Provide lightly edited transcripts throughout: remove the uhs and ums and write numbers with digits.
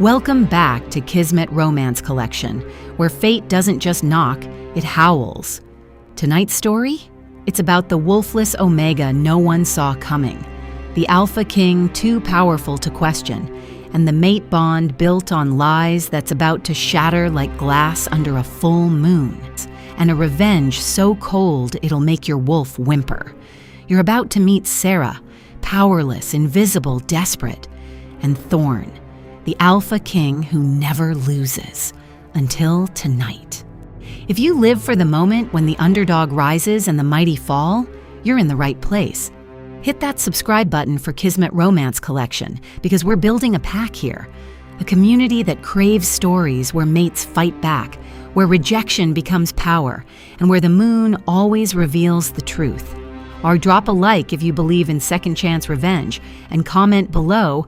Welcome back to Kismet Romance Collection, where fate doesn't just knock, it howls. Tonight's story? It's about the wolfless omega no one saw coming, the alpha king too powerful to question, and the mate bond built on lies that's about to shatter like glass under a full moon, and a revenge so cold it'll make your wolf whimper. You're about to meet Sarah, powerless, invisible, desperate, and Thorn, the alpha king who never loses, until tonight. If you live for the moment when the underdog rises and the mighty fall, you're in the right place. Hit that subscribe button for Kismet Romance Collection, because we're building a pack here, a community that craves stories where mates fight back, where rejection becomes power, and where the moon always reveals the truth. Or drop a like if you believe in second chance revenge, and comment below,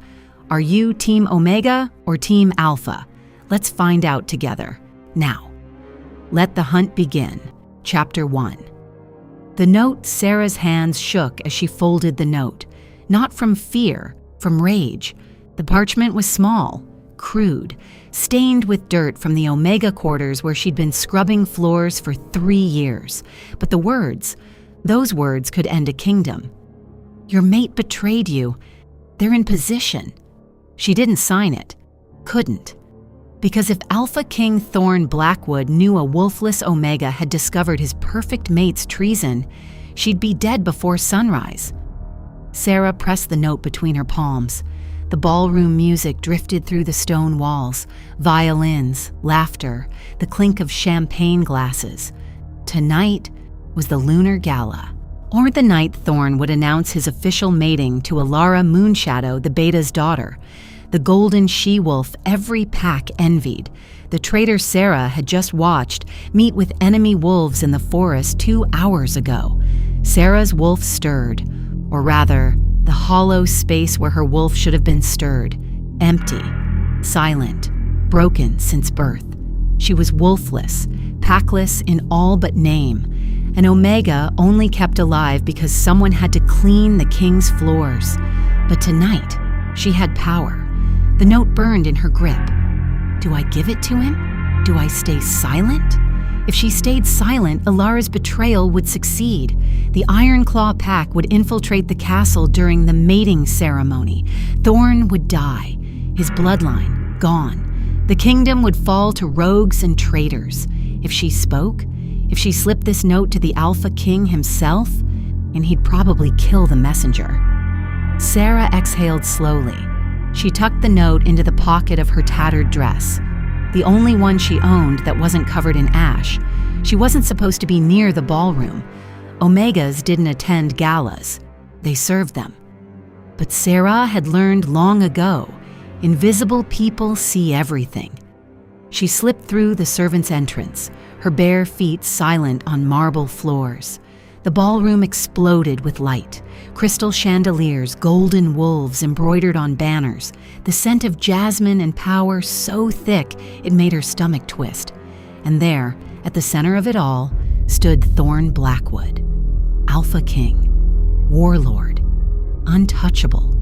are you Team Omega or Team Alpha? Let's find out together. Now, let the hunt begin. Chapter 1. The note, Sarah's hands shook as she folded the note. Not from fear, from rage. The parchment was small, crude, stained with dirt from the Omega quarters where she'd been scrubbing floors for 3 years. But the words, those words could end a kingdom. Your mate betrayed you. They're in position. She didn't sign it. Couldn't. Because if Alpha King Thorn Blackwood knew a wolfless Omega had discovered his perfect mate's treason, she'd be dead before sunrise. Sarah pressed the note between her palms. The ballroom music drifted through the stone walls, violins, laughter, the clink of champagne glasses. Tonight was the lunar gala, or the night Thorn would announce his official mating to Alara Moonshadow, the Beta's daughter, the golden she-wolf every pack envied. The traitor Sarah had just watched meet with enemy wolves in the forest 2 hours ago. Sarah's wolf stirred, or rather, the hollow space where her wolf should have been stirred, empty, silent, broken since birth. She was wolfless, packless in all but name, an Omega only kept alive because someone had to clean the king's floors. But tonight, she had power. The note burned in her grip. Do I give it to him? Do I stay silent? If she stayed silent, Alara's betrayal would succeed. The Ironclaw pack would infiltrate the castle during the mating ceremony. Thorn would die, his bloodline gone. The kingdom would fall to rogues and traitors. If she spoke, if she slipped this note to the Alpha King himself, and he'd probably kill the messenger. Sarah exhaled slowly. She tucked the note into the pocket of her tattered dress, the only one she owned that wasn't covered in ash. She wasn't supposed to be near the ballroom. Omegas didn't attend galas. They served them. But Sarah had learned long ago, invisible people see everything. She slipped through the servants' entrance, her bare feet silent on marble floors. The ballroom exploded with light. Crystal chandeliers, golden wolves embroidered on banners, the scent of jasmine and power so thick it made her stomach twist. And there, at the center of it all, stood Thorn Blackwood, Alpha King, warlord, untouchable.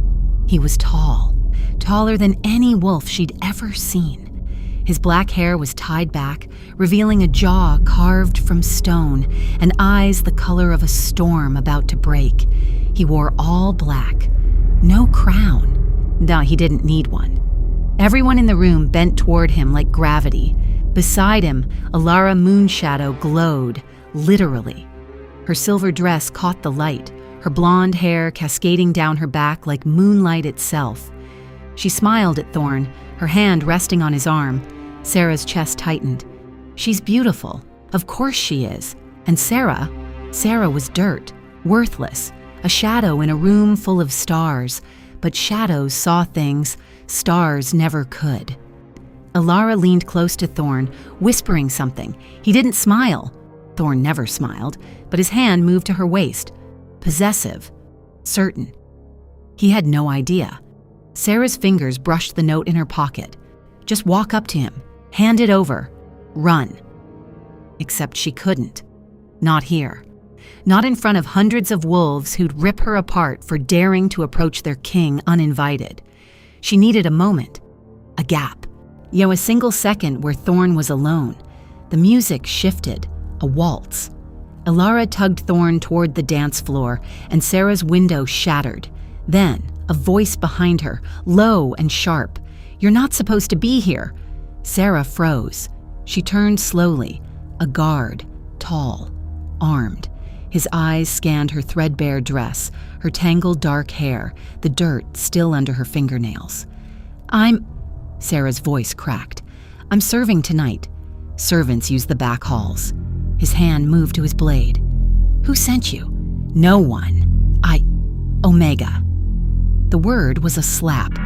He was tall, taller than any wolf she'd ever seen. His black hair was tied back, revealing a jaw carved from stone and eyes the color of a storm about to break. He wore all black, no crown. No, he didn't need one. Everyone in the room bent toward him like gravity. Beside him, Alara Moonshadow glowed, literally. Her silver dress caught the light, her blonde hair cascading down her back like moonlight itself. She smiled at Thorn, her hand resting on his arm. Sarah's chest tightened. She's beautiful. Of course she is. And Sarah was dirt, worthless, a shadow in a room full of stars. But shadows saw things stars never could. Alara leaned close to Thorn, whispering something. He didn't smile. Thorn never smiled, but his hand moved to her waist. Possessive. Certain. He had no idea. Sarah's fingers brushed the note in her pocket. Just walk up to him, hand it over, run. Except she couldn't. Not here. Not in front of hundreds of wolves who'd rip her apart for daring to approach their king uninvited. She needed a moment, a gap. A single second where Thorn was alone. The music shifted, a waltz. Ilara tugged Thorn toward the dance floor, and Sarah's window shattered. Then, a voice behind her, low and sharp. "You're not supposed to be here." Sarah froze. She turned slowly. A guard, tall, armed. His eyes scanned her threadbare dress, her tangled dark hair, the dirt still under her fingernails. Sarah's voice cracked. "I'm serving tonight." Servants use the back halls. His hand moved to his blade. "Who sent you?" "No one. Omega." The word was a slap.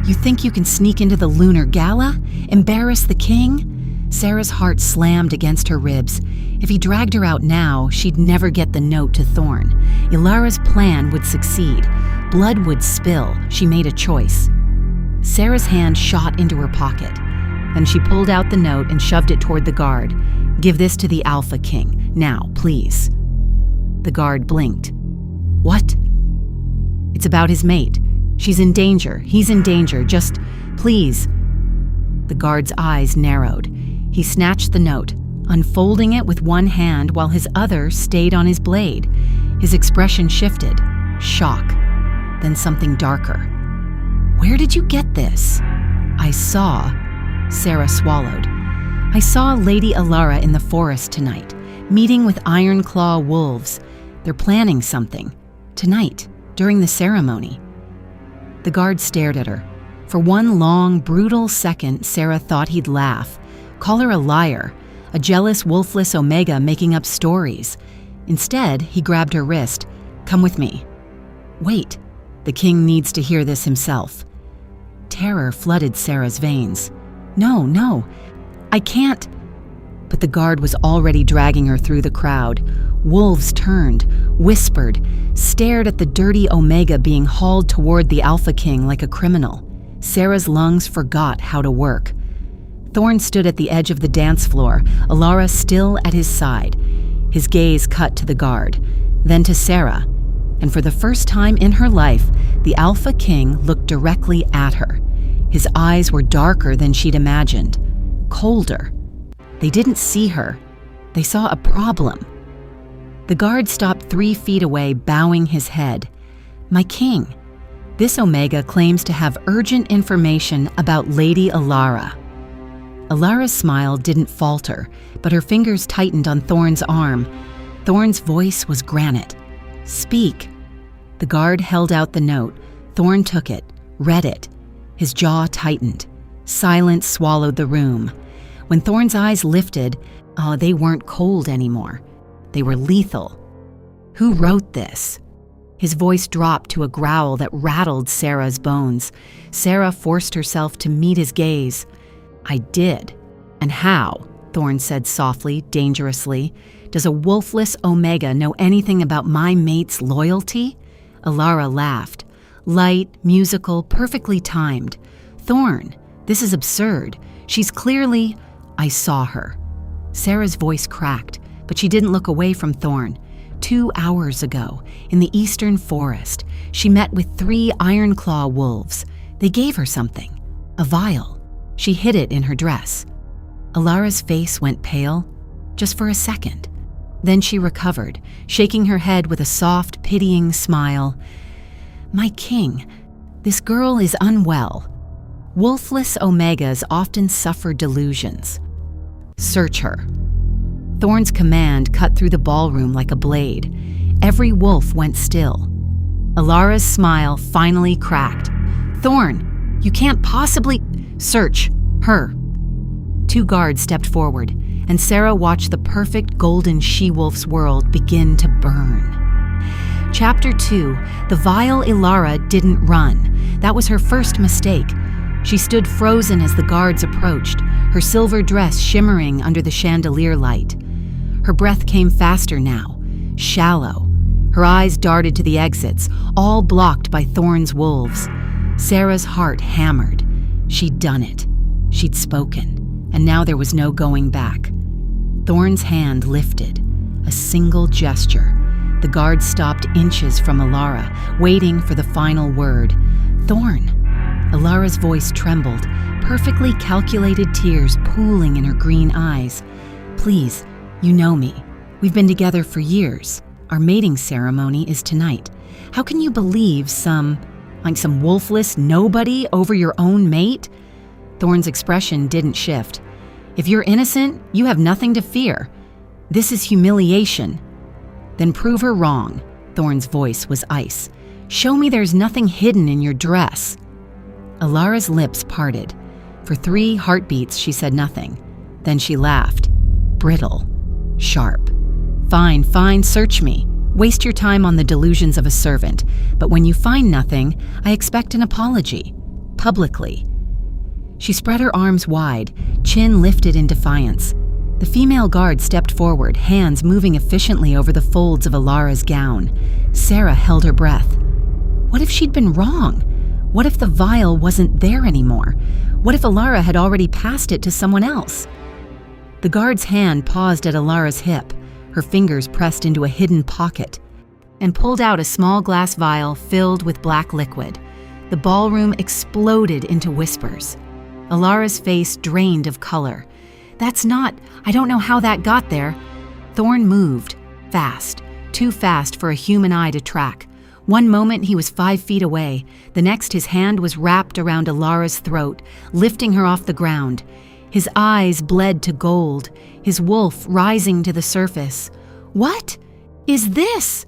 "You think you can sneak into the lunar gala? Embarrass the king?" Sarah's heart slammed against her ribs. If he dragged her out now, she'd never get the note to Thorn. Ilara's plan would succeed. Blood would spill. She made a choice. Sarah's hand shot into her pocket. Then she pulled out the note and shoved it toward the guard. "Give this to the Alpha King. Now, please." The guard blinked. "What?" "It's about his mate. She's in danger. He's in danger. Just, please." The guard's eyes narrowed. He snatched the note, unfolding it with one hand while his other stayed on his blade. His expression shifted. Shock. Then something darker. "Where did you get this?" "I saw..." Sarah swallowed. "I saw Lady Ilara in the forest tonight, meeting with Ironclaw wolves. They're planning something. Tonight, during the ceremony." The guard stared at her. For one long, brutal second, Sarah thought he'd laugh, call her a liar, a jealous Wolfless Omega making up stories. Instead, he grabbed her wrist. "Come with me." "Wait, the king needs to hear this himself." Terror flooded Sarah's veins. No, I can't." But the guard was already dragging her through the crowd. Wolves turned, whispered, stared at the dirty Omega being hauled toward the Alpha King like a criminal. Sarah's lungs forgot how to work. Thorn stood at the edge of the dance floor, Ilara still at his side. His gaze cut to the guard, then to Sarah. And for the first time in her life, the Alpha King looked directly at her. His eyes were darker than she'd imagined, colder. They didn't see her. They saw a problem. The guard stopped 3 feet away, bowing his head. "My king, this Omega claims to have urgent information about Lady Ilara." Ilara's smile didn't falter, but her fingers tightened on Thorn's arm. Thorn's voice was granite. "Speak." The guard held out the note. Thorn took it, read it. His jaw tightened. Silence swallowed the room. When Thorn's eyes lifted, they weren't cold anymore. They were lethal. "Who wrote this?" His voice dropped to a growl that rattled Sarah's bones. Sarah forced herself to meet his gaze. "I did." "And how?" Thorn said softly, dangerously. "Does a Wolfless Omega know anything about my mate's loyalty?" Ilara laughed. Light, musical, perfectly timed. "Thorn, this is absurd. She's clearly..." "I saw her." Sarah's voice cracked, but she didn't look away from Thorn. 2 hours ago, in the eastern forest, she met with 3 Ironclaw wolves. They gave her something, a vial. She hid it in her dress. Ilara's face went pale, just for a second. Then she recovered, shaking her head with a soft, pitying smile. "My king, this girl is unwell. Wolfless Omegas often suffer delusions. Search her." Thorn's command cut through the ballroom like a blade. Every wolf went still. Ilara's smile finally cracked. "Thorn, you can't possibly..." "Search her." 2 guards stepped forward, and Sarah watched the perfect golden she-wolf's world begin to burn. Chapter 2, the vile Ilara didn't run. That was her first mistake. She stood frozen as the guards approached, her silver dress shimmering under the chandelier light. Her breath came faster now, shallow. Her eyes darted to the exits, all blocked by Thorn's wolves. Sarah's heart hammered. She'd done it. She'd spoken, and now there was no going back. Thorn's hand lifted, a single gesture. The guard stopped inches from Ilara, waiting for the final word. "Thorn, Alara's voice trembled, perfectly calculated tears pooling in her green eyes. "Please, you know me. We've been together for years. Our mating ceremony is tonight. How can you believe some Wolfless nobody over your own mate?" Thorn's expression didn't shift. "If you're innocent, you have nothing to fear. This is humiliation." "Then prove her wrong." Thorn's voice was ice. "Show me there's nothing hidden in your dress." Alara's lips parted. For 3 heartbeats, she said nothing. Then she laughed. Brittle. Sharp. Fine, search me. Waste your time on the delusions of a servant. But when you find nothing, I expect an apology. Publicly. She spread her arms wide, chin lifted in defiance. The female guard stepped forward, hands moving efficiently over the folds of Alara's gown. Sarah held her breath. What if she'd been wrong? What if the vial wasn't there anymore? What if Alara had already passed it to someone else? The guard's hand paused at Alara's hip, her fingers pressed into a hidden pocket, and pulled out a small glass vial filled with black liquid. The ballroom exploded into whispers. Alara's face drained of color. I don't know how that got there." Thorn moved, fast, too fast for a human eye to track. One moment he was 5 feet away, the next his hand was wrapped around Alara's throat, lifting her off the ground. His eyes bled to gold, his wolf rising to the surface. "What is this?"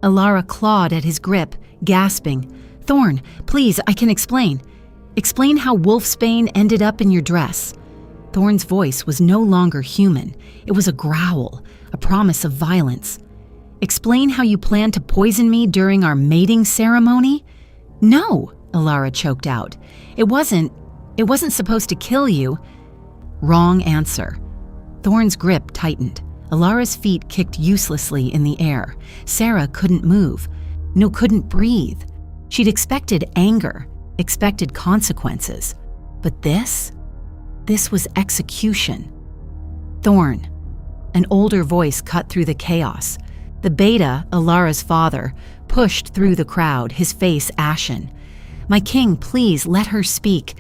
Alara clawed at his grip, gasping. "Thorn, please, I can explain. Explain how wolfsbane ended up in your dress." Thorn's voice was no longer human. It was a growl, a promise of violence. "Explain how you planned to poison me during our mating ceremony?" "No," Alara choked out. It wasn't supposed to kill you." Wrong answer. Thorn's grip tightened. Alara's feet kicked uselessly in the air. Sarah couldn't move. No, couldn't breathe. She'd expected anger, expected consequences. But this was execution. "Thorn." An older voice cut through the chaos. The beta, Alara's father, pushed through the crowd, his face ashen. "My king, please let her speak.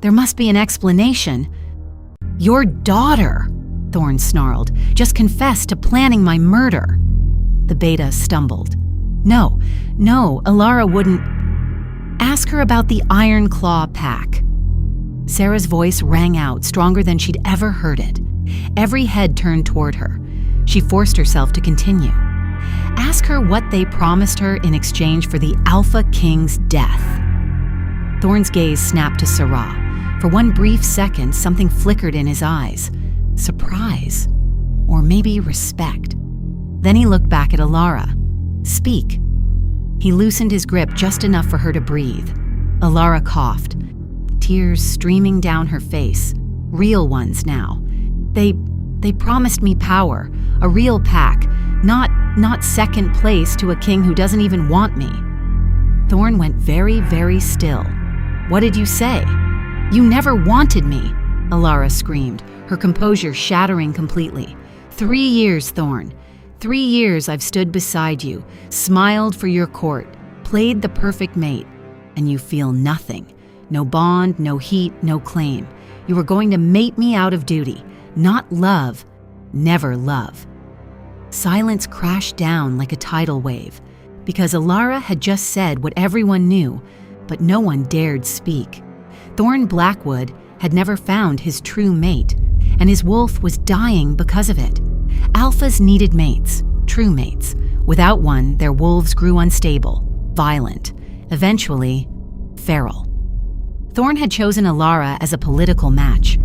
There must be an explanation." "Your daughter," Thorn snarled, "just confessed to planning my murder." The beta stumbled. No, Alara wouldn't. "Ask her about the Iron Claw pack." Sarah's voice rang out, stronger than she'd ever heard it. Every head turned toward her. She forced herself to continue. "Ask her what they promised her in exchange for the Alpha King's death." Thorn's gaze snapped to Sarah. For one brief second, something flickered in his eyes. Surprise. Or maybe respect. Then he looked back at Alara. "Speak." He loosened his grip just enough for her to breathe. Alara coughed. Tears streaming down her face. Real ones now. They promised me power. A real pack. Not second place to a king who doesn't even want me. Thorn went very, very still. "What did you say?" "You never wanted me," Alara screamed, her composure shattering completely. 3 years, Thorn. 3 years I've stood beside you, smiled for your court, played the perfect mate, and you feel nothing. No bond, no heat, no claim. You were going to mate me out of duty, not love, never love. Silence crashed down like a tidal wave, because Alara had just said what everyone knew, but no one dared speak. Thorn Blackwood had never found his true mate, and his wolf was dying because of it. Alphas needed mates, true mates. Without one, their wolves grew unstable, violent, eventually feral. Thorn had chosen Alara as a political match,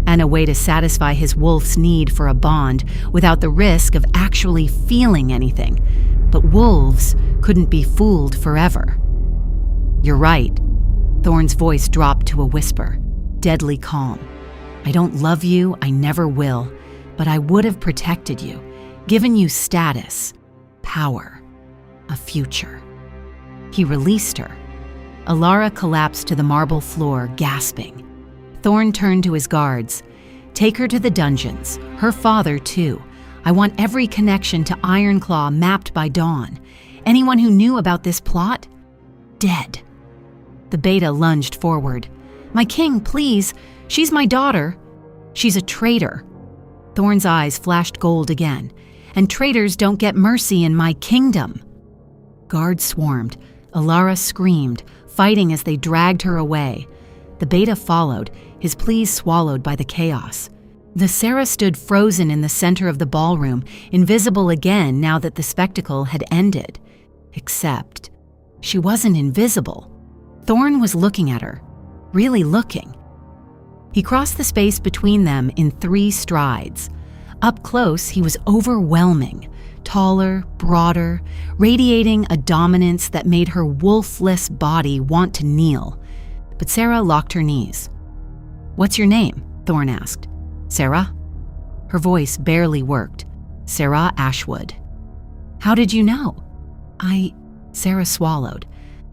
and a way to satisfy his wolf's need for a bond without the risk of actually feeling anything. But wolves couldn't be fooled forever. "You're right." Thorn's voice dropped to a whisper, deadly calm. "I don't love you, I never will, but I would have protected you, given you status, power, a future." He released her. Alara collapsed to the marble floor, gasping. Thorn turned to his guards. "Take her to the dungeons, her father too. I want every connection to Ironclaw mapped by dawn. Anyone who knew about this plot, dead." The beta lunged forward. "My king, please! She's my daughter!" "She's a traitor." Thorn's eyes flashed gold again. "And traitors don't get mercy in my kingdom." Guards swarmed. Alara screamed, fighting as they dragged her away. The beta followed, his pleas swallowed by the chaos. The Sarah stood frozen in the center of the ballroom, invisible again now that the spectacle had ended. Except, she wasn't invisible. Thorn was looking at her, really looking. He crossed the space between them in 3 strides. Up close, he was overwhelming, taller, broader, radiating a dominance that made her wolfless body want to kneel. But Sarah locked her knees. "What's your name?" Thorn asked. "Sarah?" Her voice barely worked. "Sarah Ashwood." "How did you know?" Sarah swallowed.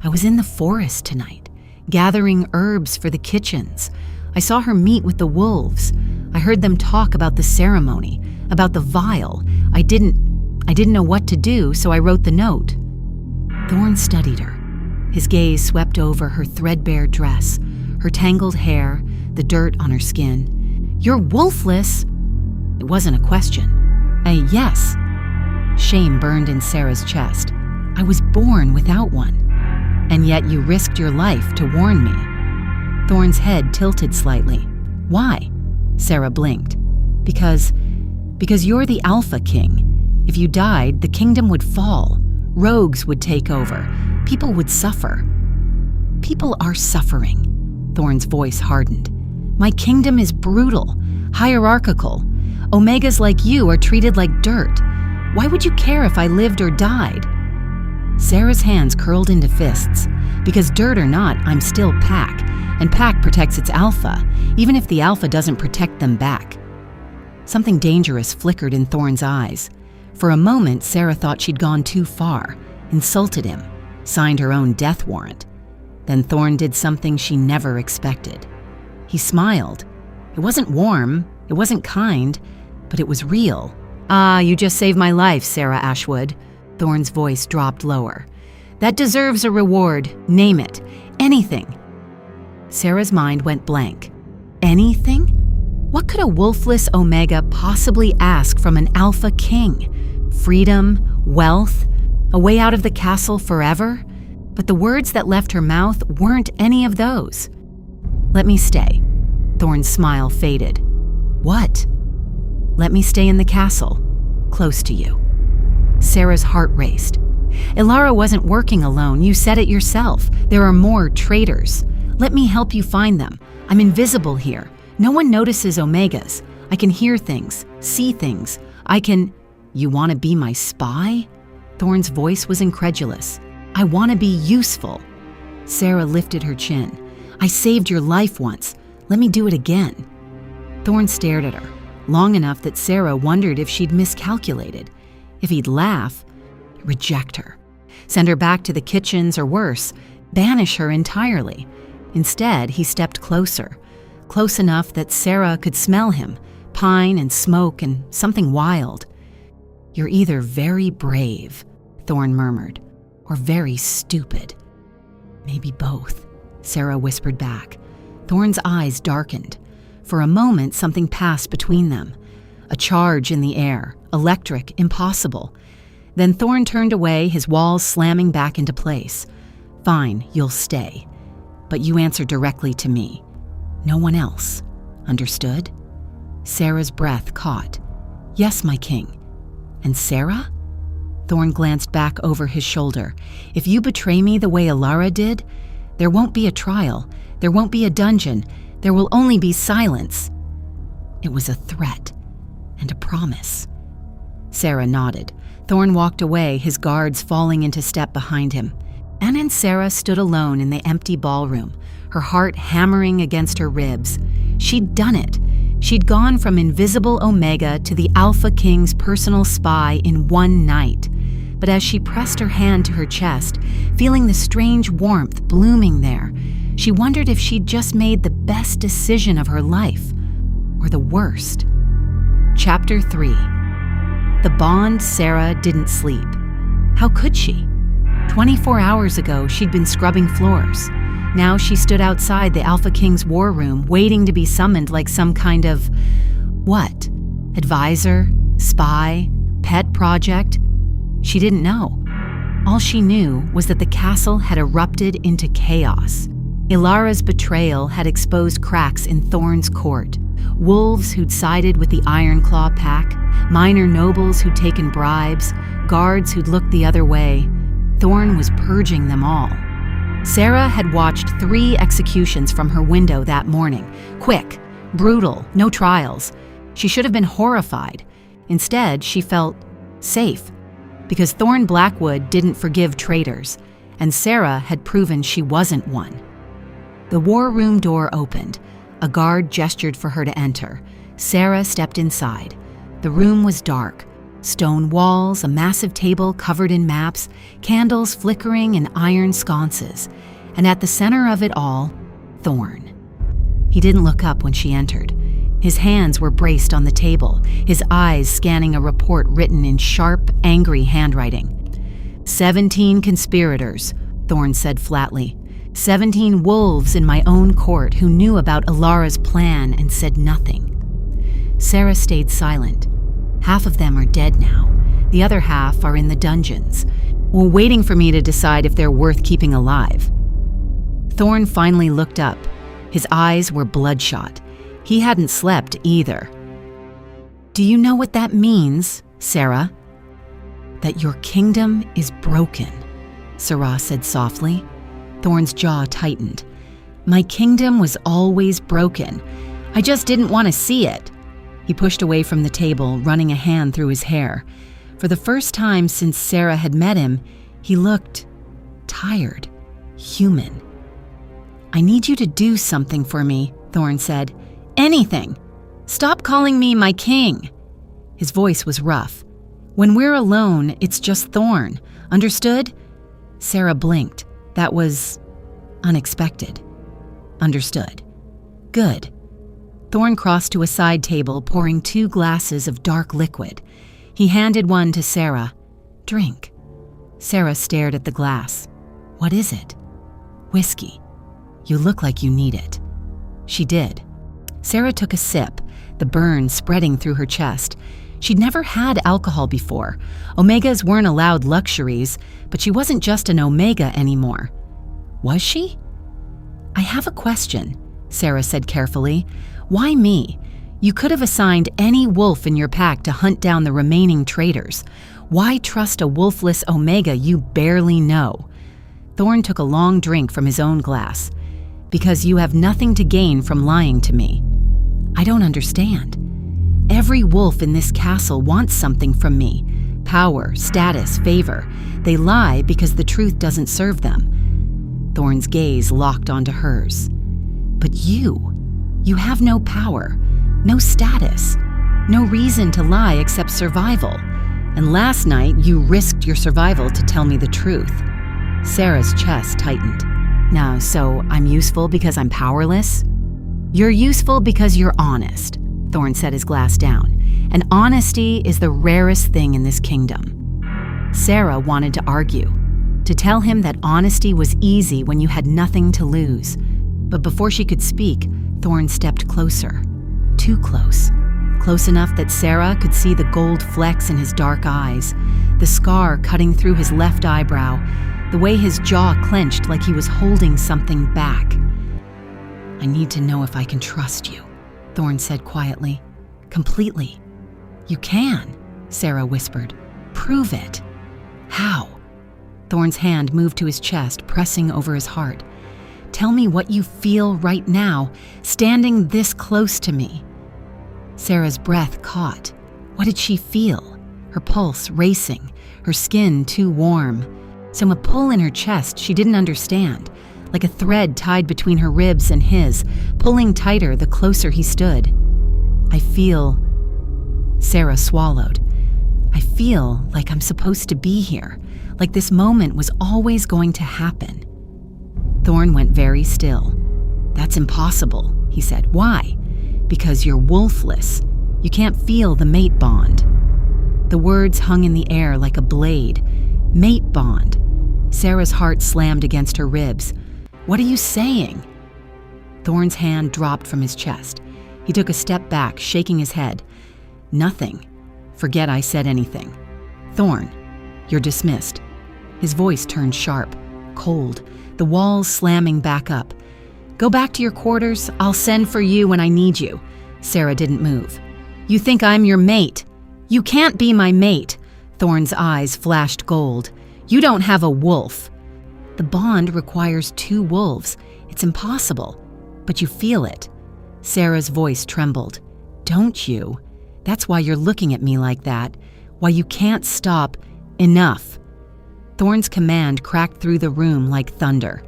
"I was in the forest tonight, gathering herbs for the kitchens. I saw her meet with the wolves. I heard them talk about the ceremony, about the vial. I didn't know what to do, so I wrote the note." Thorn studied her. His gaze swept over her threadbare dress, her tangled hair, the dirt on her skin. "You're wolfless!" It wasn't a question. Yes. Shame burned in Sarah's chest. "I was born without one. And yet you risked your life to warn me." Thorn's head tilted slightly. "Why?" Sarah blinked. Because you're the Alpha King. If you died, the kingdom would fall. Rogues would take over. People would suffer." "People are suffering." Thorn's voice hardened. "My kingdom is brutal, hierarchical. Omegas like you are treated like dirt. Why would you care if I lived or died?" Sarah's hands curled into fists. "Because dirt or not, I'm still Pack, and Pack protects its alpha, even if the alpha doesn't protect them back." Something dangerous flickered in Thorn's eyes. For a moment, Sarah thought she'd gone too far, insulted him, signed her own death warrant. Then Thorn did something she never expected. He smiled. It wasn't warm, it wasn't kind, but it was real. "Ah, you just saved my life, Sarah Ashwood." Thorn's voice dropped lower. "That deserves a reward. Name it. Anything." Sarah's mind went blank. Anything? What could a wolfless Omega possibly ask from an Alpha King? Freedom? Wealth? A way out of the castle forever? But the words that left her mouth weren't any of those. "Let me stay." Thorn's smile faded. "What?" "Let me stay in the castle, close to you." Sarah's heart raced. "Ilara wasn't working alone. You said it yourself. There are more traitors. Let me help you find them. I'm invisible here. No one notices Omegas. I can hear things, see things. I can—" "You want to be my spy?" Thorn's voice was incredulous. "I want to be useful." Sarah lifted her chin. "I saved your life once. Let me do it again." Thorn stared at her, long enough that Sarah wondered if she'd miscalculated. If he'd laugh, reject her, send her back to the kitchens, or worse, banish her entirely. Instead, he stepped closer, close enough that Sarah could smell him, pine and smoke and something wild. "You're either very brave," Thorn murmured, "or very stupid." "Maybe both," Sarah whispered back. Thorn's eyes darkened. For a moment, something passed between them. A charge in the air, electric, impossible. Then Thorn turned away, his walls slamming back into place. "Fine, you'll stay. But you answer directly to me. No one else. Understood?" Sarah's breath caught. "Yes, my king." "And Sarah?" Thorn glanced back over his shoulder. "If you betray me the way Ilara did, there won't be a trial. There won't be a dungeon. There will only be silence." It was a threat and a promise. Sarah nodded. Thorn walked away, his guards falling into step behind him. Anna and Sarah stood alone in the empty ballroom, her heart hammering against her ribs. She'd done it. She'd gone from invisible Omega to the Alpha King's personal spy in one night. But as she pressed her hand to her chest, feeling the strange warmth blooming there, she wondered if she'd just made the best decision of her life, or the worst. Chapter 3. The Bond Sarah didn't sleep. How could she? 24 hours ago, she'd been scrubbing floors. Now she stood outside the Alpha King's war room, waiting to be summoned like some kind of… what? Advisor? Spy? Pet project? She didn't know. All she knew was that the castle had erupted into chaos. Ilara's betrayal had exposed cracks in Thorn's court. Wolves who'd sided with the Ironclaw pack, minor nobles who'd taken bribes, guards who'd looked the other way. Thorn was purging them all. Sarah had watched 3 executions from her window that morning. Quick, brutal, no trials. She should have been horrified. Instead, she felt safe, because Thorn Blackwood didn't forgive traitors, and Sarah had proven she wasn't one. The war room door opened. A guard gestured for her to enter. Sarah stepped inside. The room was dark. Stone walls, a massive table covered in maps, candles flickering in iron sconces, and at the center of it all, Thorn. He didn't look up when she entered. His hands were braced on the table, his eyes scanning a report written in sharp, angry handwriting. 17 conspirators, Thorn said flatly. 17 wolves in my own court who knew about Ilara's plan and said nothing. Sarah stayed silent. Half of them are dead now. The other half are in the dungeons, waiting for me to decide if they're worth keeping alive. Thorn finally looked up. His eyes were bloodshot. He hadn't slept either. Do you know what that means, Sarah? That your kingdom is broken, Sarah said softly. Thorn's jaw tightened. My kingdom was always broken. I just didn't want to see it. He pushed away from the table, running a hand through his hair. For the first time since Sarah had met him, he looked tired, human. I need you to do something for me, Thorn said. Anything. Stop calling me my king. His voice was rough. When we're alone, it's just Thorn. Understood? Sarah blinked. That was unexpected. Understood. Good. Thorn crossed to a side table, pouring 2 glasses of dark liquid. He handed one to Sarah. Drink. Sarah stared at the glass. What is it? Whiskey. You look like you need it. She did. Sarah took a sip, the burn spreading through her chest. She'd never had alcohol before. Omegas weren't allowed luxuries, but she wasn't just an Omega anymore. Was she? I have a question, Sarah said carefully. Why me? You could have assigned any wolf in your pack to hunt down the remaining traitors. Why trust a wolfless Omega you barely know? Thorn took a long drink from his own glass. Because you have nothing to gain from lying to me. I don't understand. Every wolf in this castle wants something from me. Power, status, favor. They lie because the truth doesn't serve them. Thorn's gaze locked onto hers. But you have no power, no status, no reason to lie except survival. And last night, you risked your survival to tell me the truth. Sarah's chest tightened. Now, so I'm useful because I'm powerless? You're useful because you're honest, Thorn set his glass down. And honesty is the rarest thing in this kingdom. Sarah wanted to argue, to tell him that honesty was easy when you had nothing to lose. But before she could speak, Thorn stepped closer. Too close. Close enough that Sarah could see the gold flecks in his dark eyes, the scar cutting through his left eyebrow, the way his jaw clenched like he was holding something back. I need to know if I can trust you, Thorn said quietly. Completely. You can, Sarah whispered. Prove it. How? Thorn's hand moved to his chest, pressing over his heart. Tell me what you feel right now, standing this close to me. Sarah's breath caught. What did she feel? Her pulse racing, her skin too warm. Some a pull in her chest she didn't understand, like a thread tied between her ribs and his, pulling tighter the closer he stood. I feel… Sarah swallowed. I feel like I'm supposed to be here, like this moment was always going to happen. Thorn went very still. That's impossible, he said. Why? Because you're wolfless. You can't feel the mate bond. The words hung in the air like a blade. Mate bond. Sarah's heart slammed against her ribs. What are you saying?" Thorn's hand dropped from his chest. He took a step back, shaking his head. "Nothing. Forget I said anything. Thorn, you're dismissed." His voice turned sharp, cold, the walls slamming back up. "Go back to your quarters. I'll send for you when I need you." Sarah didn't move. "You think I'm your mate? You can't be my mate." Thorn's eyes flashed gold. "You don't have a wolf." "The bond requires 2 wolves. It's impossible. But you feel it." Sarah's voice trembled. "Don't you? That's why you're looking at me like that. Why you can't stop. Enough." Thorn's command cracked through the room like thunder.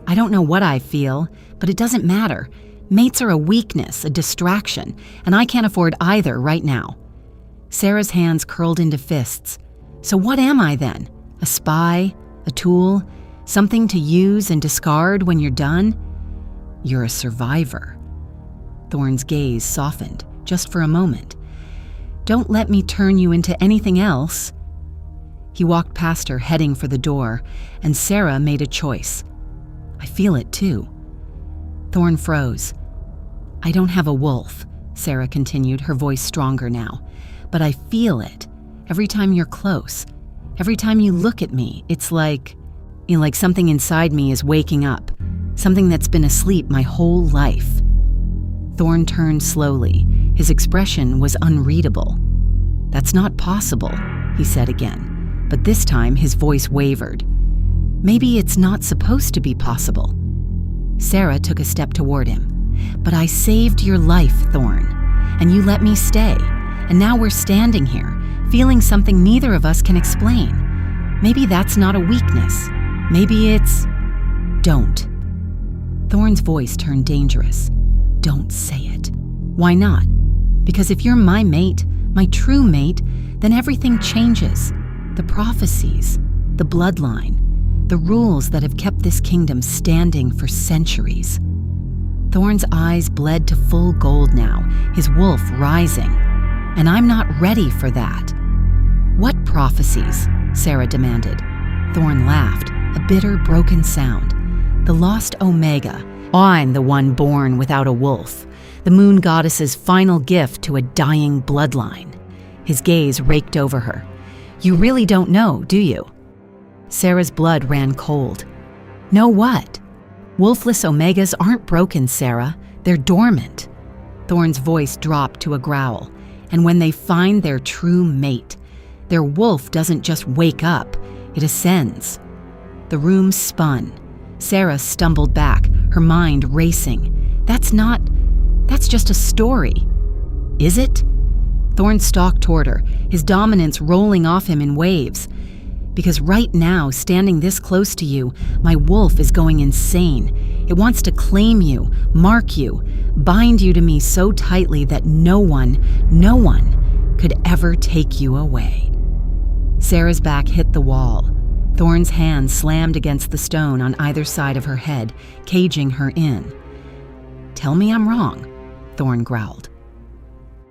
"I don't know what I feel, but it doesn't matter. Mates are a weakness, a distraction, and I can't afford either right now." Sarah's hands curled into fists. "So what am I then? A spy? A tool? Something to use and discard when you're done?" "You're a survivor." Thorn's gaze softened, just for a moment. "Don't let me turn you into anything else." He walked past her, heading for the door, and Sarah made a choice. "I feel it too." Thorn froze. "I don't have a wolf," Sarah continued, her voice stronger now. "But I feel it. Every time you're close. Every time you look at me, it's like something inside me is waking up. Something that's been asleep my whole life." Thorn turned slowly. His expression was unreadable. "That's not possible," he said again, but this time his voice wavered. "Maybe it's not supposed to be possible." Sarah took a step toward him. "But I saved your life, Thorn, and you let me stay, and now we're standing here, feeling something neither of us can explain. Maybe that's not a weakness. Maybe it's..." "Don't." Thorn's voice turned dangerous. "Don't say it." "Why not?" "Because if you're my mate, my true mate, then everything changes. The prophecies, the bloodline, the rules that have kept this kingdom standing for centuries." Thorn's eyes bled to full gold now, his wolf rising. "And I'm not ready for that." "What prophecies?" Sarah demanded. Thorn laughed, a bitter, broken sound. "The lost Omega. I'm the one born without a wolf. The moon goddess's final gift to a dying bloodline." His gaze raked over her. "You really don't know, do you?" Sarah's blood ran cold. "Know what?" "Wolfless Omegas aren't broken, Sarah. They're dormant." Thorn's voice dropped to a growl. "And when they find their true mate, their wolf doesn't just wake up, it ascends." The room spun. Sarah stumbled back, her mind racing. That's just a story." "Is it?" Thorn stalked toward her, his dominance rolling off him in waves. "Because right now, standing this close to you, my wolf is going insane. It wants to claim you, mark you, bind you to me so tightly that no one could ever take you away." Sarah's back hit the wall. Thorn's hand slammed against the stone on either side of her head, caging her in. "Tell me I'm wrong," Thorn growled.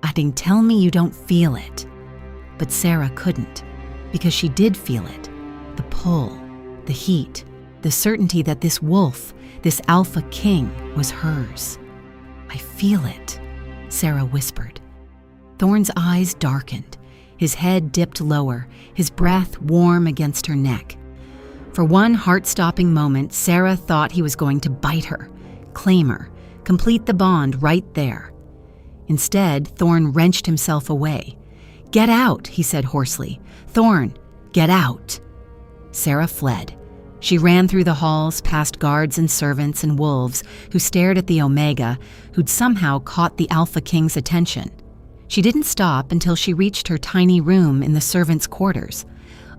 "I think tell me you don't feel it." But Sarah couldn't, because she did feel it. The pull, the heat, the certainty that this wolf, this alpha king, was hers. "I feel it," Sarah whispered. Thorn's eyes darkened. His head dipped lower, his breath warm against her neck. For one heart-stopping moment, Sarah thought he was going to bite her, claim her, complete the bond right there. Instead, Thorn wrenched himself away. "Get out," he said hoarsely. "Thorn, get out." Sarah fled. She ran through the halls, past guards and servants and wolves who stared at the Omega, who'd somehow caught the Alpha King's attention. She didn't stop until she reached her tiny room in the servants' quarters.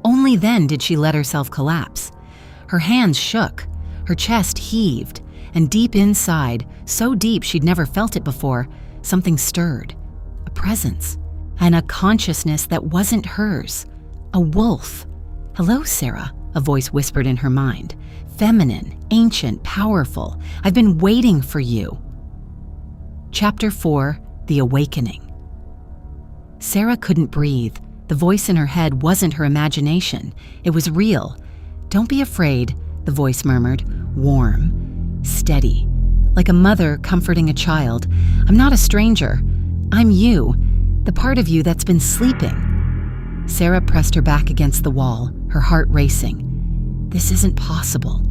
Only then did she let herself collapse. Her hands shook, her chest heaved, and deep inside, so deep she'd never felt it before, something stirred. A presence, and a consciousness that wasn't hers. A wolf. "Hello, Sarah," a voice whispered in her mind. "Feminine, ancient, powerful. I've been waiting for you." Chapter 4, The Awakening. Sarah couldn't breathe. The voice in her head wasn't her imagination. It was real. "Don't be afraid," the voice murmured, warm. steady, like a mother comforting a child. I'm not a stranger. I'm you, the part of you that's been sleeping. Sarah pressed her back against the wall, her heart racing. This isn't possible.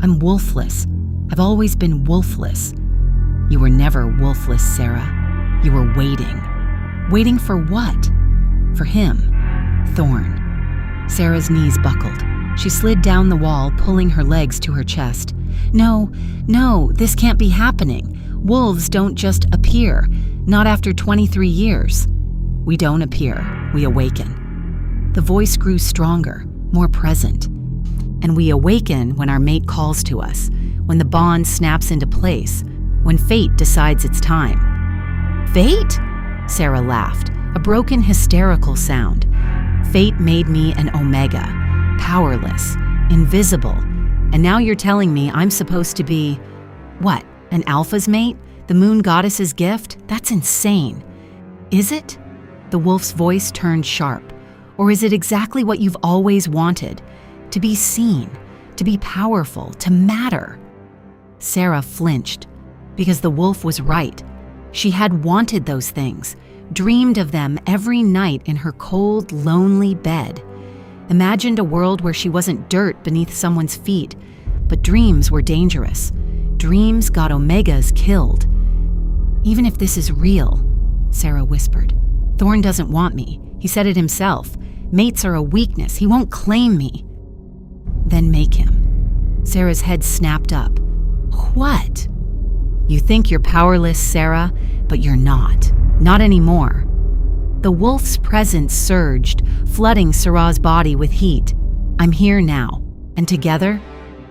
I'm wolfless. I've always been wolfless. You were never wolfless, Sarah. You were waiting. Waiting for what? For him. Thorn. Sarah's knees buckled. She slid down the wall, pulling her legs to her chest. No, this can't be happening. Wolves don't just appear. Not after 23 years. We don't appear. We awaken. The voice grew stronger, more present. And we awaken when our mate calls to us, when the bond snaps into place, when fate decides it's time. Fate? Sarah laughed, a broken, hysterical sound. Fate made me an omega, powerless, invisible, and now you're telling me I'm supposed to be, what, an alpha's mate? The moon goddess's gift? That's insane. Is it? The wolf's voice turned sharp. Or is it exactly what you've always wanted? To be seen, to be powerful, to matter. Sarah flinched, because the wolf was right. She had wanted those things, dreamed of them every night in her cold, lonely bed. Imagined a world where she wasn't dirt beneath someone's feet, but dreams were dangerous. Dreams got omegas killed. Even if this is real, Sarah whispered, Thorn doesn't want me. He said it himself. Mates are a weakness. He won't claim me. Then make him. Sarah's head snapped up. What? You think you're powerless, Sarah, but you're not. Not anymore. The wolf's presence surged, flooding Sarah's body with heat. I'm here now, and together,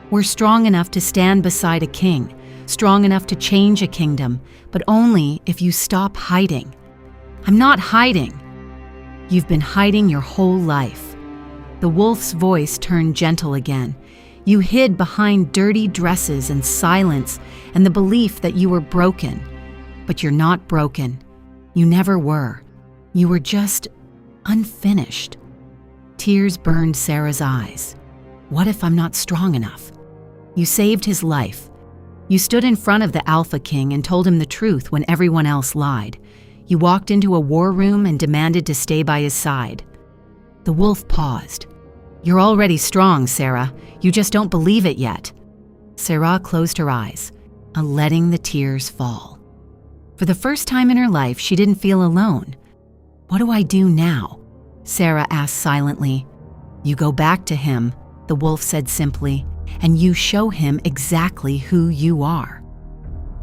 we're strong enough to stand beside a king, strong enough to change a kingdom, but only if you stop hiding. I'm not hiding. You've been hiding your whole life. The wolf's voice turned gentle again. You hid behind dirty dresses and silence and the belief that you were broken. But you're not broken. You never were. You were just unfinished. Tears burned Sarah's eyes. What if I'm not strong enough? You saved his life. You stood in front of the Alpha King and told him the truth when everyone else lied. You walked into a war room and demanded to stay by his side. The wolf paused. You're already strong, Sarah. You just don't believe it yet. Sarah closed her eyes, letting the tears fall. For the first time in her life, she didn't feel alone. What do I do now? Sarah asked silently. You go back to him, the wolf said simply, and you show him exactly who you are.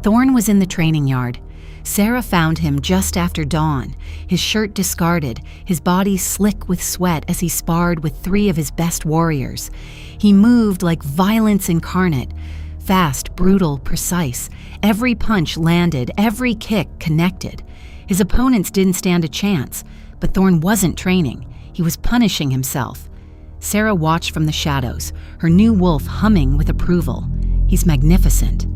Thorn was in the training yard. Sarah found him just after dawn, his shirt discarded, his body slick with sweat as he sparred with 3 of his best warriors. He moved like violence incarnate, fast, brutal, precise. Every punch landed, every kick connected. His opponents didn't stand a chance, but Thorn wasn't training. He was punishing himself. Sarah watched from the shadows, her new wolf humming with approval. He's magnificent.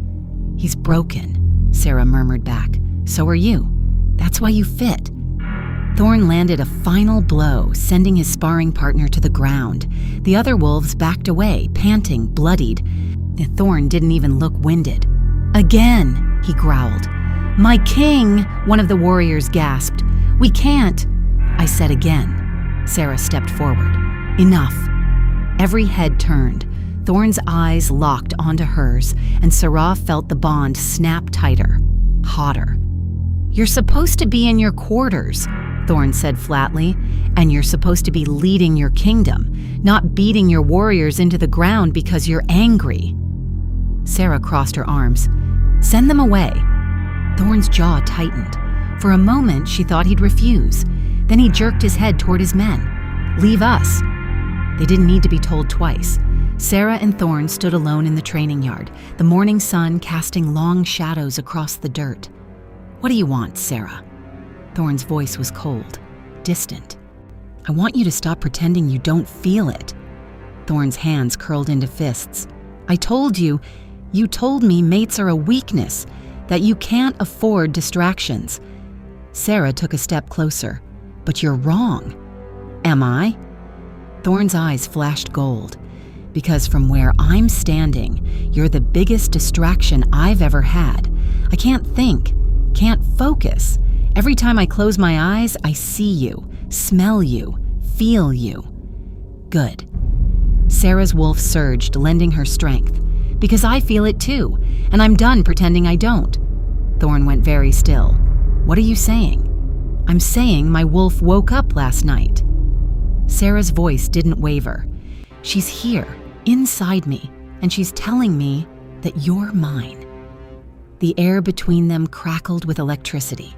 He's broken, Sarah murmured back. So are you. That's why you fit. Thorn landed a final blow, sending his sparring partner to the ground. The other wolves backed away, panting, bloodied. Thorn didn't even look winded. Again, he growled. My king, one of the warriors gasped. We can't. I said again. Sarah stepped forward. Enough. Every head turned. Thorn's eyes locked onto hers, and Sarah felt the bond snap tighter, hotter. You're supposed to be in your quarters, Thorn said flatly, and you're supposed to be leading your kingdom, not beating your warriors into the ground because you're angry. Sarah crossed her arms. Send them away. Thorn's jaw tightened. For a moment, she thought he'd refuse. Then he jerked his head toward his men. Leave us. They didn't need to be told twice. Sarah and Thorn stood alone in the training yard, the morning sun casting long shadows across the dirt. What do you want, Sarah? Thorn's voice was cold, distant. I want you to stop pretending you don't feel it. Thorn's hands curled into fists. I told you told me mates are a weakness, that you can't afford distractions. Sarah took a step closer. But you're wrong. Am I? Thorn's eyes flashed gold. Because from where I'm standing, you're the biggest distraction I've ever had. I can't think, can't focus. Every time I close my eyes, I see you, smell you, feel you. Good. Sarah's wolf surged, lending her strength. Because I feel it too, and I'm done pretending I don't. Thorn went very still. What are you saying? I'm saying my wolf woke up last night. Sarah's voice didn't waver. She's here, inside me, and she's telling me that you're mine. The air between them crackled with electricity.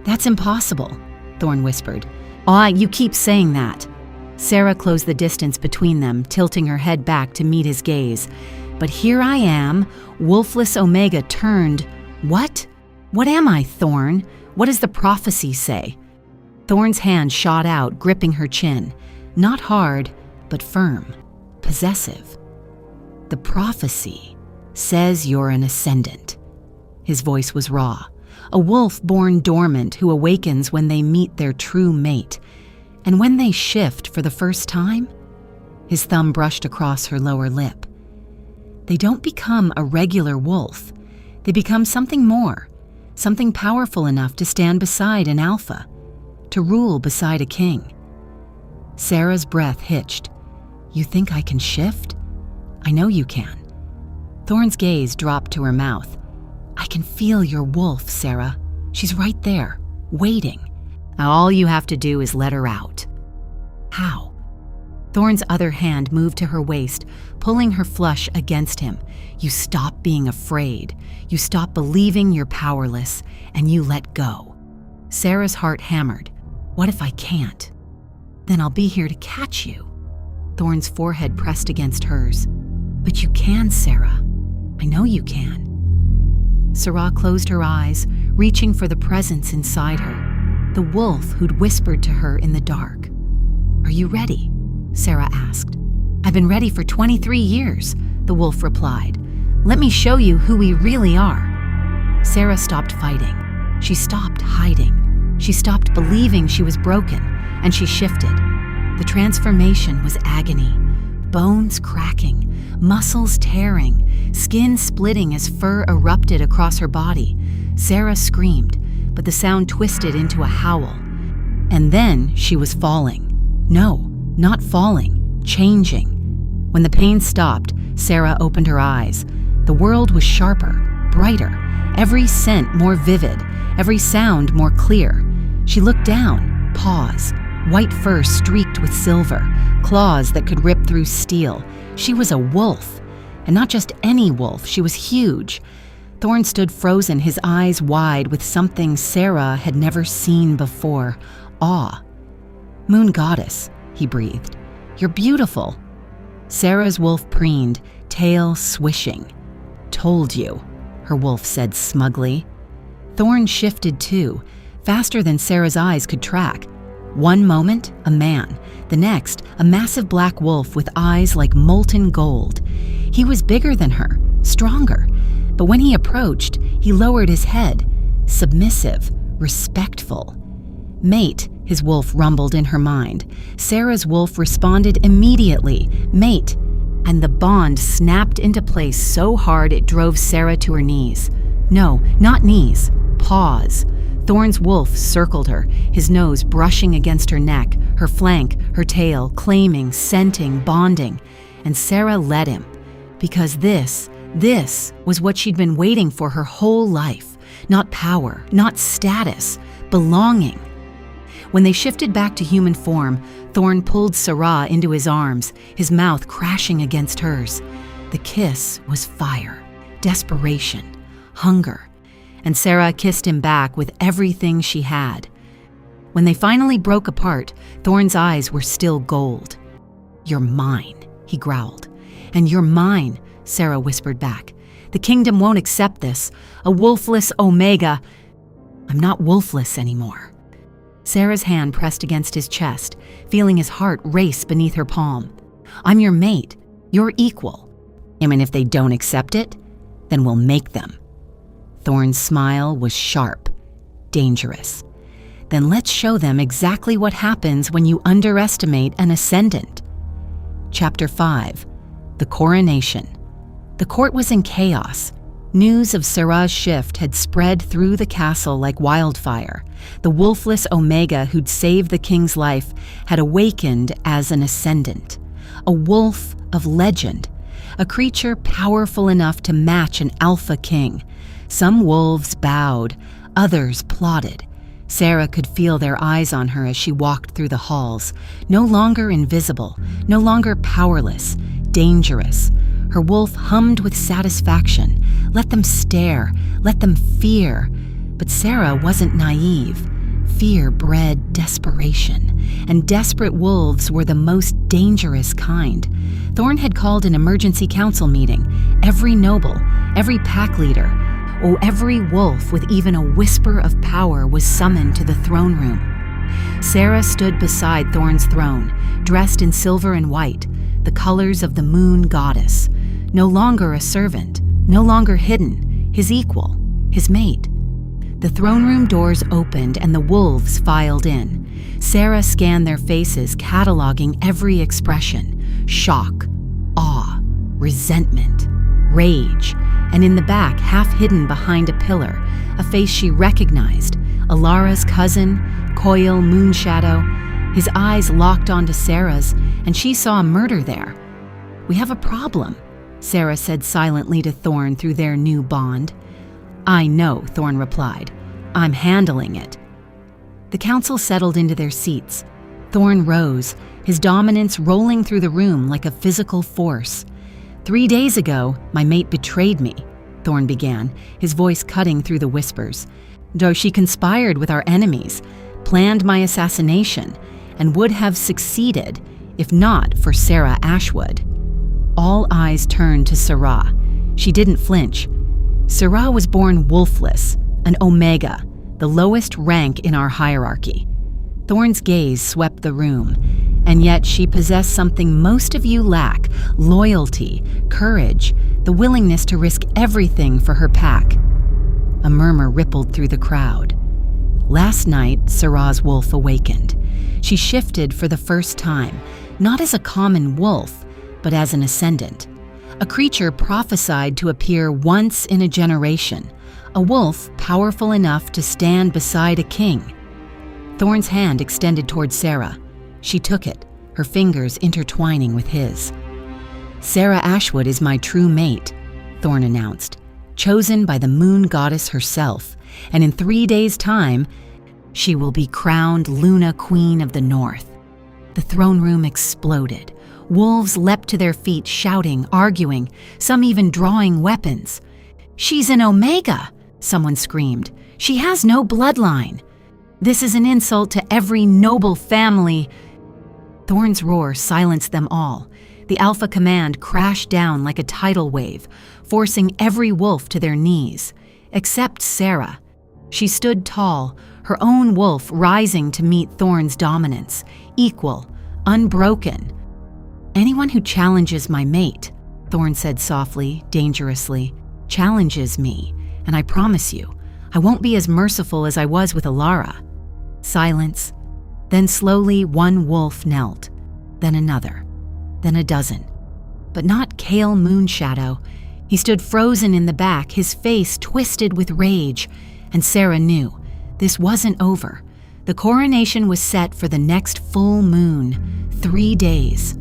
That's impossible, Thorn whispered. You keep saying that. Sarah closed the distance between them, tilting her head back to meet his gaze. But here I am, Wolfless Omega turned. What? What am I, Thorn? What does the prophecy say? Thorn's hand shot out, gripping her chin. Not hard, but firm. Possessive. The prophecy says you're an ascendant. His voice was raw. A wolf born dormant who awakens when they meet their true mate. And when they shift for the first time, his thumb brushed across her lower lip. They don't become a regular wolf. They become something more, something powerful enough to stand beside an alpha, to rule beside a king. Sarah's breath hitched. You think I can shift? I know you can. Thorn's gaze dropped to her mouth. I can feel your wolf, Sarah. She's right there, waiting. Now all you have to do is let her out. How? Thorn's other hand moved to her waist, pulling her flush against him. You stop being afraid. You stop believing you're powerless, and you let go. Sarah's heart hammered. What if I can't? Then I'll be here to catch you. Thorn's forehead pressed against hers. But you can, Sarah. I know you can. Sarah closed her eyes, reaching for the presence inside her, the wolf who'd whispered to her in the dark. Are you ready? Sarah asked. I've been ready for 23 years, the wolf replied. Let me show you who we really are. Sarah stopped fighting. She stopped hiding. She stopped believing she was broken, and she shifted. The transformation was agony. Bones cracking, muscles tearing, skin splitting as fur erupted across her body. Sarah screamed, but the sound twisted into a howl. And then she was falling. No, not falling, changing. When the pain stopped, Sarah opened her eyes. The world was sharper, brighter, every scent more vivid, every sound more clear. She looked down, paused. White fur streaked with silver, claws that could rip through steel. She was a wolf. And not just any wolf, she was huge. Thorn stood frozen, his eyes wide with something Sarah had never seen before. Awe. Moon goddess, he breathed. You're beautiful. Sarah's wolf preened, tail swishing. Told you, her wolf said smugly. Thorn shifted too, faster than Sarah's eyes could track. One moment, a man. The next, a massive black wolf with eyes like molten gold. He was bigger than her, stronger. But when he approached, he lowered his head. Submissive, respectful. Mate, his wolf rumbled in her mind. Sarah's wolf responded immediately. Mate. And the bond snapped into place so hard it drove Sarah to her knees. No, not knees. Paws. Thorn's wolf circled her, his nose brushing against her neck, her flank, her tail, claiming, scenting, bonding. And Sarah let him. Because this was what she'd been waiting for her whole life. Not power, not status, belonging. When they shifted back to human form, Thorn pulled Sarah into his arms, his mouth crashing against hers. The kiss was fire, desperation, hunger. And Sarah kissed him back with everything she had. When they finally broke apart, Thorn's eyes were still gold. You're mine, he growled. And you're mine, Sarah whispered back. The kingdom won't accept this. A wolfless Omega. I'm not wolfless anymore. Sarah's hand pressed against his chest, feeling his heart race beneath her palm. I'm your mate. You're equal. And if they don't accept it, then we'll make them. Thorn's smile was sharp, dangerous. Then let's show them exactly what happens when you underestimate an ascendant. Chapter 5. The coronation. The court was in chaos. News of Sarah's shift had spread through the castle like wildfire. The wolfless Omega who'd saved the king's life had awakened as an ascendant, a wolf of legend, a creature powerful enough to match an alpha king. Some wolves bowed, others plotted. Sarah could feel their eyes on her as she walked through the halls, no longer invisible, no longer powerless, dangerous. Her wolf hummed with satisfaction. Let them stare, let them fear. But Sarah wasn't naive. Fear bred desperation, and desperate wolves were the most dangerous kind. Thorn had called an emergency council meeting. Every noble, every pack leader, every wolf with even a whisper of power was summoned to the throne room. Sarah stood beside Thorn's throne, dressed in silver and white, the colors of the moon goddess. No longer a servant, no longer hidden, his equal, his mate. The throne room doors opened and the wolves filed in. Sarah scanned their faces, cataloging every expression: shock, awe, resentment, rage, and in the back, half hidden behind a pillar, a face she recognized, Alara's cousin, Coil Moonshadow. His eyes locked onto Sarah's, and she saw a murder there. "We have a problem," Sarah said silently to Thorn through their new bond. "I know," Thorn replied. "I'm handling it." The council settled into their seats. Thorn rose, his dominance rolling through the room like a physical force. "3 days ago, my mate betrayed me," Thorn began, his voice cutting through the whispers. "Though she conspired with our enemies, planned my assassination, and would have succeeded if not for Sarah Ashwood." All eyes turned to Sarah. She didn't flinch. Sarah was born wolfless, an Omega, the lowest rank in our hierarchy. Thorn's gaze swept the room, and yet she possessed something most of you lack: loyalty, courage, the willingness to risk everything for her pack. A murmur rippled through the crowd. Last night, Sarah's wolf awakened. She shifted for the first time, not as a common wolf, but as an ascendant. A creature prophesied to appear once in a generation, a wolf powerful enough to stand beside a king. Thorn's hand extended toward Sarah. She took it, her fingers intertwining with his. "Sarah Ashwood is my true mate," Thorn announced, "chosen by the moon goddess herself, and in 3 days' time, she will be crowned Luna Queen of the North." The throne room exploded. Wolves leapt to their feet, shouting, arguing, some even drawing weapons. "She's an Omega!" someone screamed. "She has no bloodline. This is an insult to every noble family." Thorn's roar silenced them all. The Alpha Command crashed down like a tidal wave, forcing every wolf to their knees, except Sarah. She stood tall, her own wolf rising to meet Thorn's dominance, equal, unbroken. "Anyone who challenges my mate," Thorn said softly, dangerously, "challenges me, and I promise you, I won't be as merciful as I was with Alara." Silence. Then slowly one wolf knelt, then another, then a dozen. But not Kale Moonshadow. He stood frozen in the back, his face twisted with rage, and Sarah knew this wasn't over. The coronation was set for the next full moon, 3 days.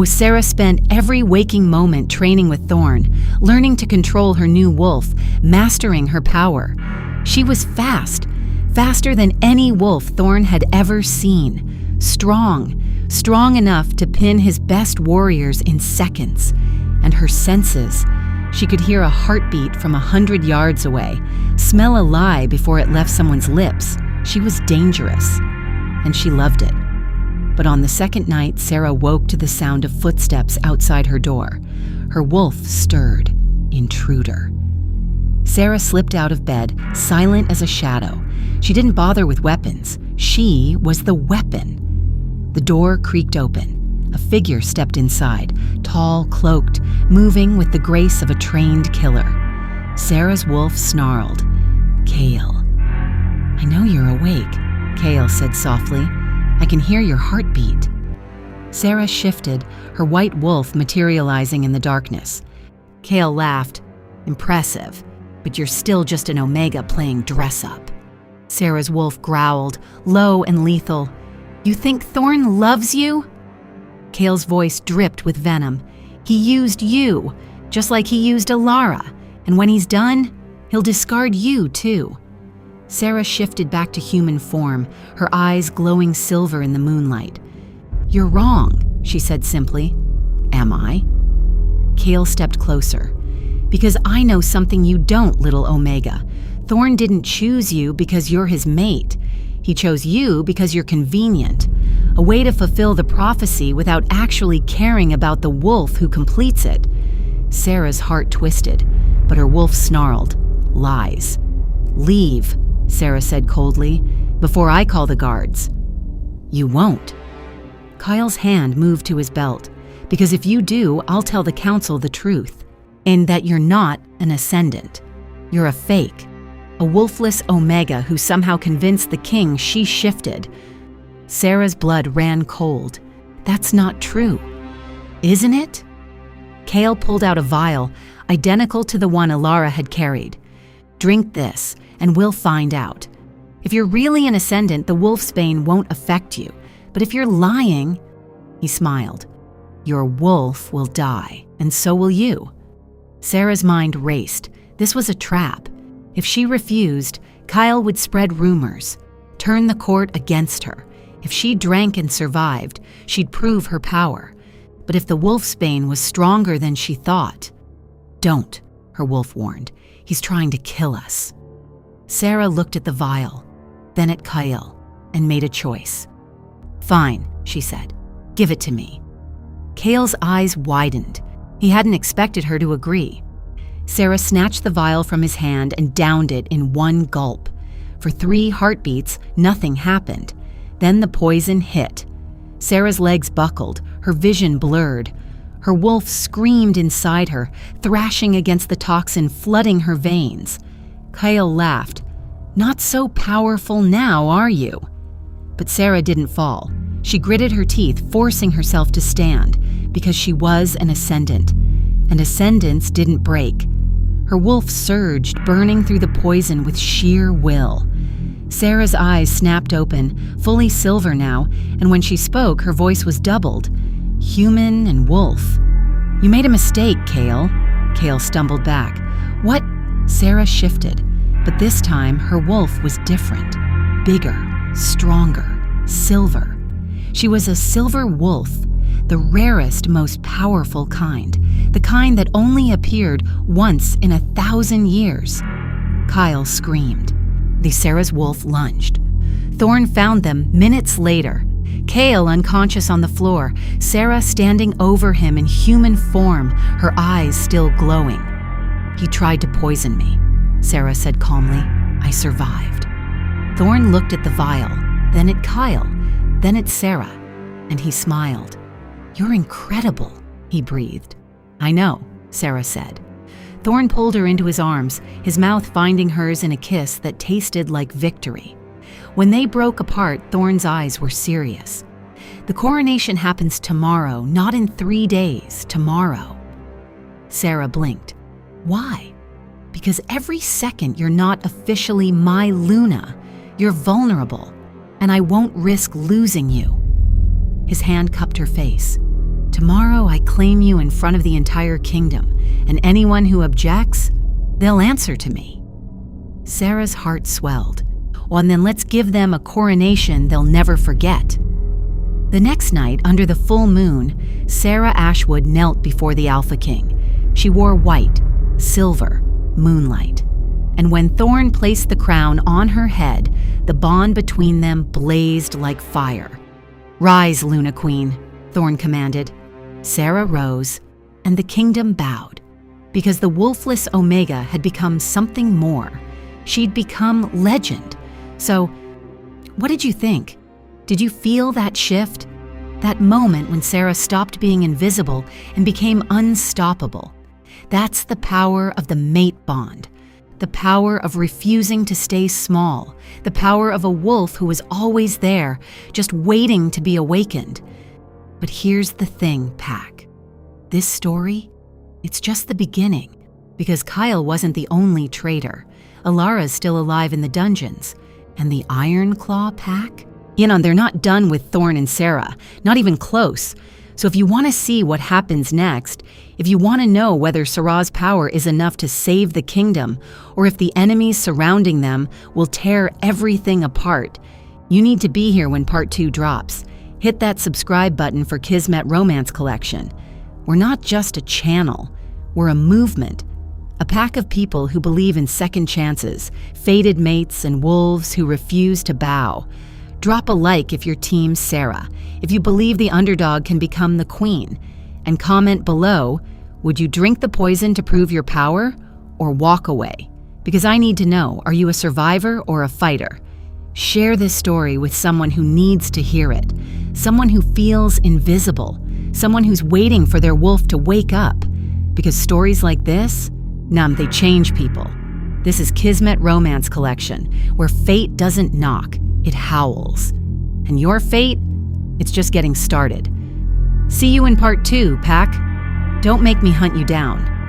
Sarah spent every waking moment training with Thorn, learning to control her new wolf, mastering her power. She was fast, faster than any wolf Thorn had ever seen. Strong enough to pin his best warriors in seconds. And her senses. She could hear a heartbeat from 100 yards away, smell a lie before it left someone's lips. She was dangerous, and she loved it. But on the second night, Sarah woke to the sound of footsteps outside her door. Her wolf stirred. Intruder. Sarah slipped out of bed, silent as a shadow. She didn't bother with weapons. She was the weapon. The door creaked open. A figure stepped inside, tall, cloaked, moving with the grace of a trained killer. Sarah's wolf snarled. "Kale." "I know you're awake," Kale said softly. "I can hear your heartbeat." Sarah shifted, her white wolf materializing in the darkness. Kale laughed. Impressive, but you're still just an Omega playing dress-up. Sarah's wolf growled, low and lethal. You think Thorn loves you? Kale's voice dripped with venom. He used you, just like he used Alara, and when he's done, he'll discard you too. Sarah shifted back to human form, her eyes glowing silver in the moonlight. You're wrong, she said simply. Am I? Kale stepped closer. Because I know something you don't, little Omega. Thorn didn't choose you because you're his mate. He chose you because you're convenient. A way to fulfill the prophecy without actually caring about the wolf who completes it. Sarah's heart twisted, but her wolf snarled. Lies. Leave, Sarah said coldly, before I call the guards. You won't. Kyle's hand moved to his belt. Because if you do, I'll tell the council the truth. And that you're not an ascendant. You're a fake. A wolfless Omega who somehow convinced the king she shifted. Sarah's blood ran cold. That's not true. Isn't it? Kale pulled out a vial, identical to the one Alara had carried. Drink this, and we'll find out. If you're really an ascendant, the wolfsbane won't affect you. But if you're lying, he smiled, your wolf will die, and so will you. Sarah's mind raced. This was a trap. If she refused, Kyle would spread rumors, turn the court against her. If she drank and survived, she'd prove her power. But if the wolfsbane was stronger than she thought, don't, her wolf warned. He's trying to kill us. Sarah looked at the vial, then at Kyle, and made a choice. Fine, she said. Give it to me. Kale's eyes widened. He hadn't expected her to agree. Sarah snatched the vial from his hand and downed it in one gulp. For 3 heartbeats, nothing happened. Then the poison hit. Sarah's legs buckled, her vision blurred. Her wolf screamed inside her, thrashing against the toxin flooding her veins. Kyle laughed. Not so powerful now, are you? But Sarah didn't fall. She gritted her teeth, forcing herself to stand, because she was an ascendant. And ascendants didn't break. Her wolf surged, burning through the poison with sheer will. Sarah's eyes snapped open, fully silver now, and when she spoke, her voice was doubled. Human and wolf. You made a mistake, Kale. Kale stumbled back. What? Sarah shifted, but this time her wolf was different. Bigger, stronger, silver. She was a silver wolf, the rarest, most powerful kind, the kind that only appeared once in 1,000 years. Kyle screamed. The Sarah's wolf lunged. Thorn found them minutes later. Kale unconscious on the floor, Sarah standing over him in human form, her eyes still glowing. He tried to poison me, Sarah said calmly. I survived. Thorn looked at the vial, then at Kyle, then at Sarah, and he smiled. You're incredible, he breathed. I know, Sarah said. Thorn pulled her into his arms, his mouth finding hers in a kiss that tasted like victory. When they broke apart, Thorn's eyes were serious. The coronation happens tomorrow, not in 3 days, tomorrow. Sarah blinked. Why? Because every second you're not officially my Luna. You're vulnerable, and I won't risk losing you. His hand cupped her face. Tomorrow I claim you in front of the entire kingdom, and anyone who objects, they'll answer to me. Sarah's heart swelled. Well, and then let's give them a coronation they'll never forget. The next night, under the full moon, Sarah Ashwood knelt before the Alpha King. She wore white, silver, moonlight. And when Thorn placed the crown on her head, the bond between them blazed like fire. Rise, Luna Queen, Thorn commanded. Sarah rose, and the kingdom bowed, because the wolfless Omega had become something more. She'd become legend. So, what did you think? Did you feel that shift? That moment when Sarah stopped being invisible and became unstoppable. That's the power of the mate bond. The power of refusing to stay small. The power of a wolf who was always there, just waiting to be awakened. But here's the thing, Pack. This story, it's just the beginning, because Kyle wasn't the only traitor. Alara's still alive in the dungeons. And the Iron Claw Pack? They're not done with Thorn and Sarah, not even close. So if you want to see what happens next, if you want to know whether Sarah's power is enough to save the kingdom, or if the enemies surrounding them will tear everything apart, you need to be here when Part 2 drops. Hit that subscribe button for Kismet Romance Collection. We're not just a channel, we're a movement. A pack of people who believe in second chances, fated mates, and wolves who refuse to bow. Drop a like if you're Team Sarah, if you believe the underdog can become the queen. And comment below, would you drink the poison to prove your power, or walk away? Because I need to know, are you a survivor or a fighter? Share this story with someone who needs to hear it, someone who feels invisible, someone who's waiting for their wolf to wake up. Because stories like this, they change people. This is Kismet Romance Collection, where fate doesn't knock, it howls. And your fate, it's just getting started. See you in Part 2, Pack. Don't make me hunt you down.